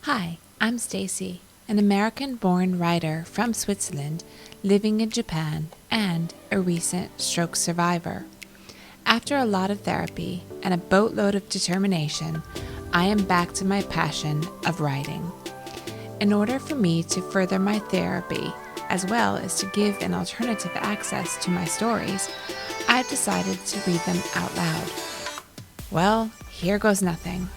Hi, I'm Stacy, an American-born writer from Switzerland living in Japan and a recent stroke survivor. After a lot of therapy and a boatload of determination, I am back to my passion of writing. In order for me to further my therapy, as well as to give an alternative access to my stories, I've decided to read them out loud. Well, here goes nothing.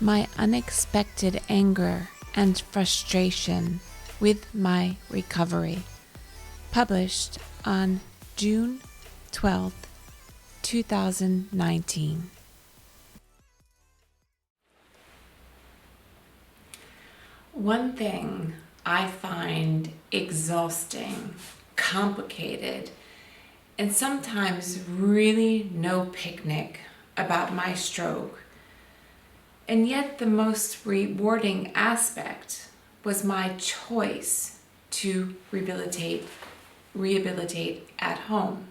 My unexpected anger and frustration with my recovery. Published on June 12th, 2019. One thing I find exhausting, complicated, and sometimes really no picnic about my stroke, and yet the most rewarding aspect was my choice to rehabilitate at home.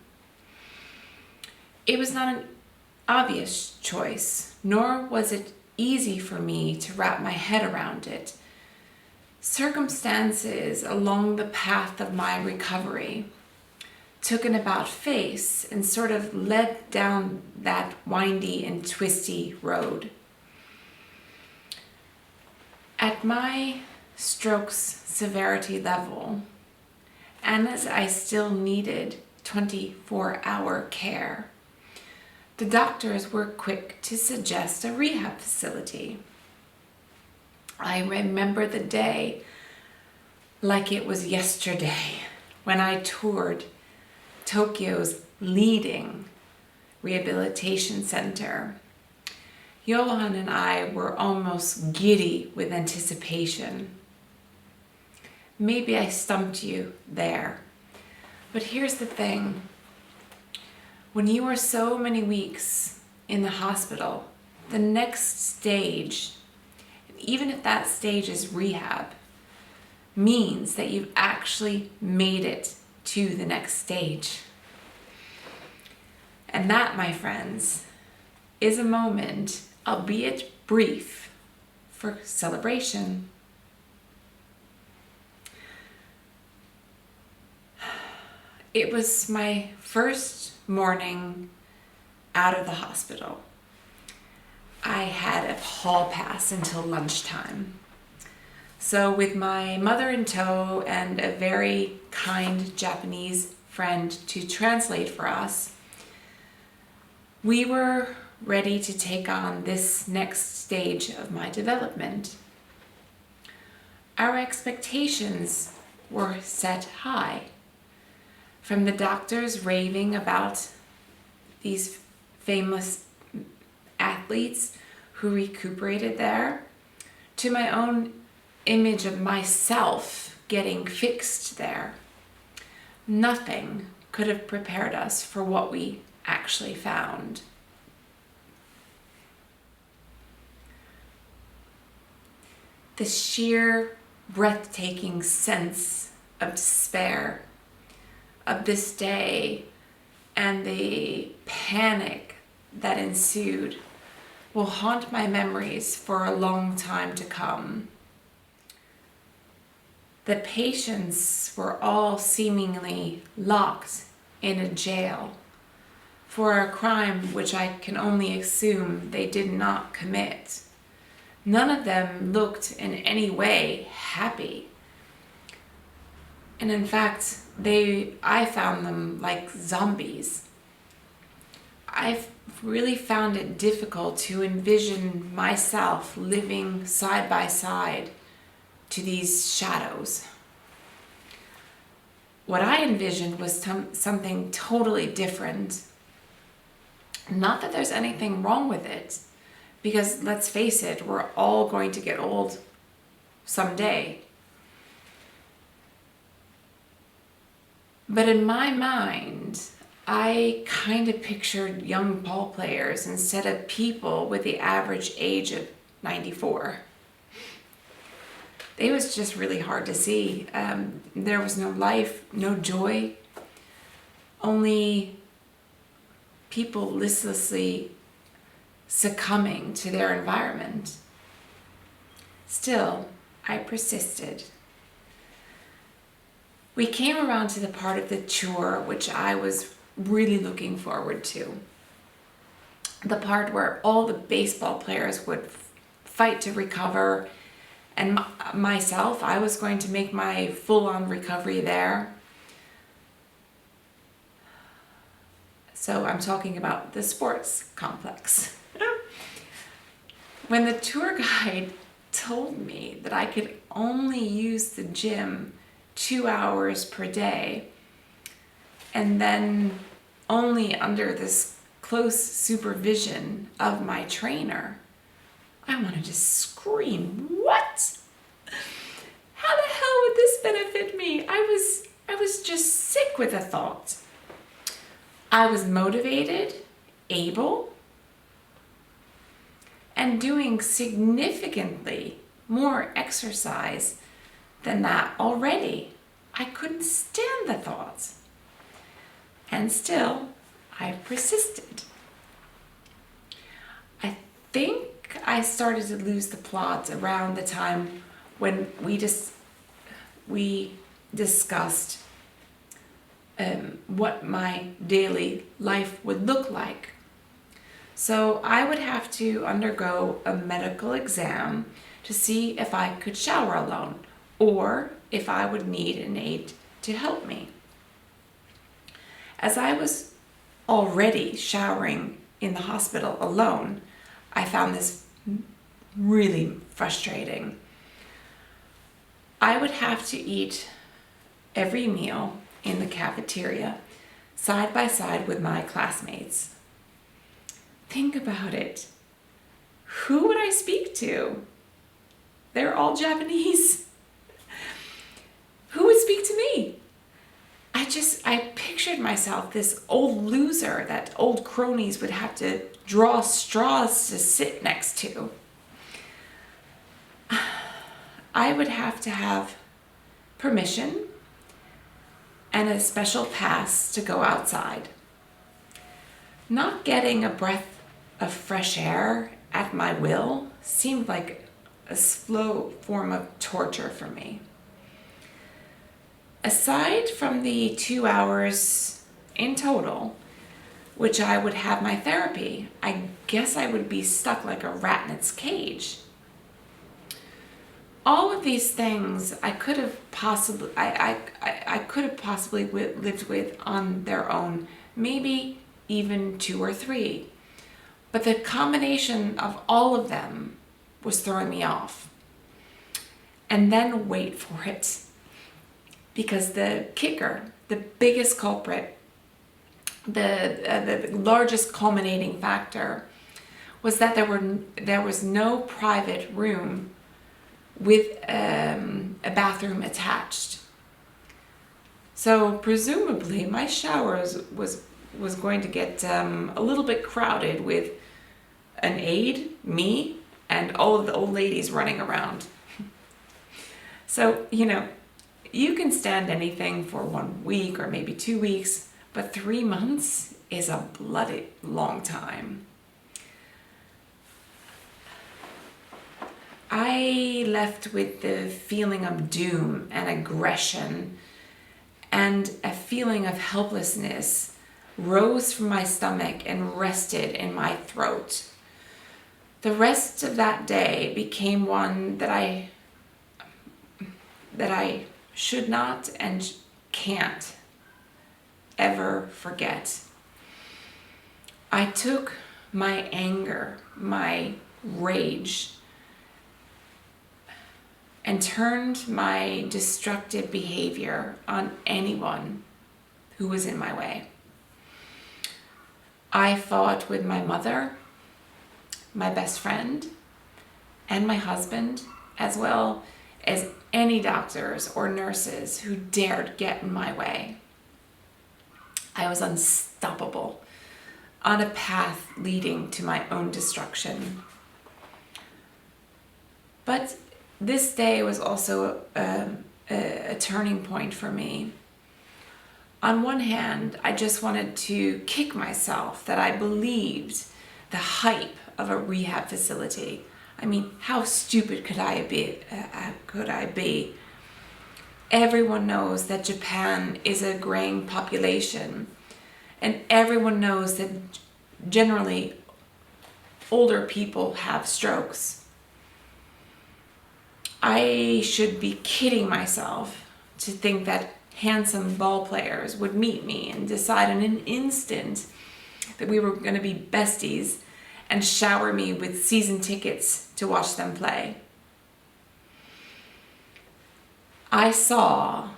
It was not an obvious choice, nor was it easy for me to wrap my head around it. Circumstances along the path of my recovery took an about face and sort of led down that windy and twisty road. At my stroke's severity level, and as I still needed 24-hour care, the doctors were quick to suggest a rehab facility. I remember the day like it was yesterday when I toured Tokyo's leading rehabilitation center. Johan and I were almost giddy with anticipation. Maybe I stumped you there, but here's the thing. When you are so many weeks in the hospital, the next stage, even if that stage is rehab, means that you've actually made it to the next stage. And that, my friends, is a moment, albeit brief, for celebration. It was my first morning out of the hospital. I had a hall pass until lunchtime. So with my mother in tow and a very kind Japanese friend to translate for us, we were ready to take on this next stage of my development. Our expectations were set high. From the doctors raving about these famous athletes who recuperated there, to my own image of myself getting fixed there. Nothing could have prepared us for what we actually found. The sheer, breathtaking sense of despair of this day and the panic that ensued will haunt my memories for a long time to come. The patients were all seemingly locked in a jail for a crime which I can only assume they did not commit. None of them looked in any way happy. And in fact, I found them like zombies. I've really found it difficult to envision myself living side by side to these shadows. What I envisioned was something totally different. Not that there's anything wrong with it, because let's face it, we're all going to get old someday. But in my mind, I kind of pictured young ball players instead of people with the average age of 94. It was just really hard to see. There was no life, no joy, only people listlessly succumbing to their environment. Still, I persisted. We came around to the part of the tour which I was really looking forward to. The part where all the baseball players would fight to recover, and myself, I was going to make my full-on recovery there. So I'm talking about the sports complex. When the tour guide told me that I could only use the gym 2 hours per day, and then only under this close supervision of my trainer, I wanted to scream, what? How the hell would this benefit me? I was just sick with the thought. I was motivated, able, and doing significantly more exercise than that already. I couldn't stand the thoughts. And still, I persisted. I think I started to lose the plot around the time when we discussed what my daily life would look like. So I would have to undergo a medical exam to see if I could shower alone or if I would need an aide to help me. As I was already showering in the hospital alone, I found this really frustrating. I would have to eat every meal in the cafeteria side by side with my classmates. Think about it. Who would I speak to? They're all Japanese. Who would speak to me? I pictured myself this old loser that old cronies would have to draw straws to sit next to. I would have to have permission and a special pass to go outside. Not getting a breath of fresh air at my will seemed like a slow form of torture for me. Aside from the 2 hours in total, which I would have my therapy, I guess I would be stuck like a rat in its cage. All of these things I could have possibly lived with on their own, maybe even 2 or 3. But the combination of all of them was throwing me off. And then wait for it. Because the kicker, the biggest culprit, the largest culminating factor was that there was no private room with a bathroom attached. So presumably my shower was going to get a little bit crowded with an aide, me, and all of the old ladies running around. So, you can stand anything for 1 week or maybe 2 weeks, but 3 months is a bloody long time. I left with the feeling of doom and aggression, and a feeling of helplessness rose from my stomach and rested in my throat. The rest of that day became one that I should not and can't ever forget. I took my anger, my rage, and turned my destructive behavior on anyone who was in my way. I fought with my mother, my best friend, and my husband, as well as any doctors or nurses who dared get in my way. I was unstoppable, on a path leading to my own destruction. But this day was also a turning point for me. On one hand, I just wanted to kick myself that I believed the hype of a rehab facility. I mean, how stupid could I be? Everyone knows that Japan is a graying population, and everyone knows that generally older people have strokes. I should be kidding myself to think that handsome ball players would meet me and decide in an instant that we were going to be besties and shower me with season tickets to watch them play. I saw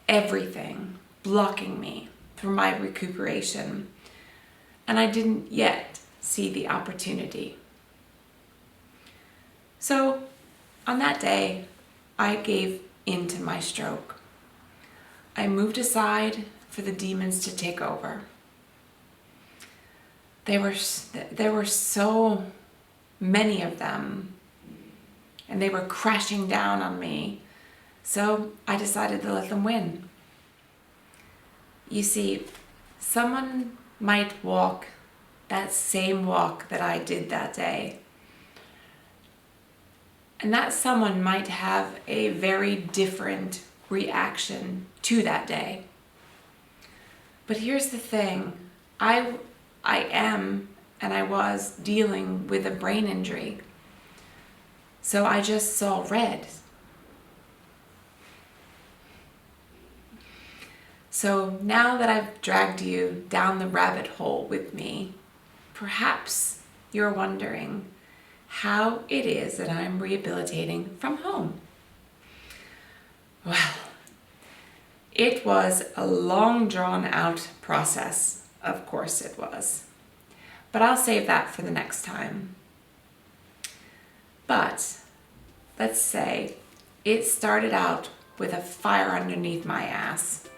everything blocking me from my recuperation, and I didn't yet see the opportunity. So on that day, I gave in to my stroke. I moved aside for the demons to take over. There were so many of them, and they were crashing down on me. So I decided to let them win. You see, someone might walk that same walk that I did that day. And that someone might have a very different reaction to that day. But here's the thing, I am and I was dealing with a brain injury. So I just saw red. So now that I've dragged you down the rabbit hole with me, perhaps you're wondering how it is that I'm rehabilitating from home. Well, it was a long drawn out process. Of course it was. But I'll save that for the next time. But let's say it started out with a fire underneath my ass.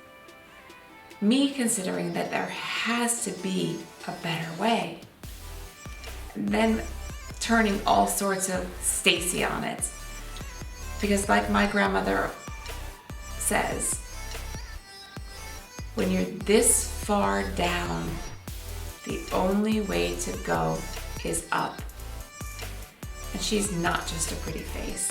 Me considering that there has to be a better way. And then turning all sorts of Stacy on it. Because like my grandmother says, when you're this far down, the only way to go is up. And she's not just a pretty face.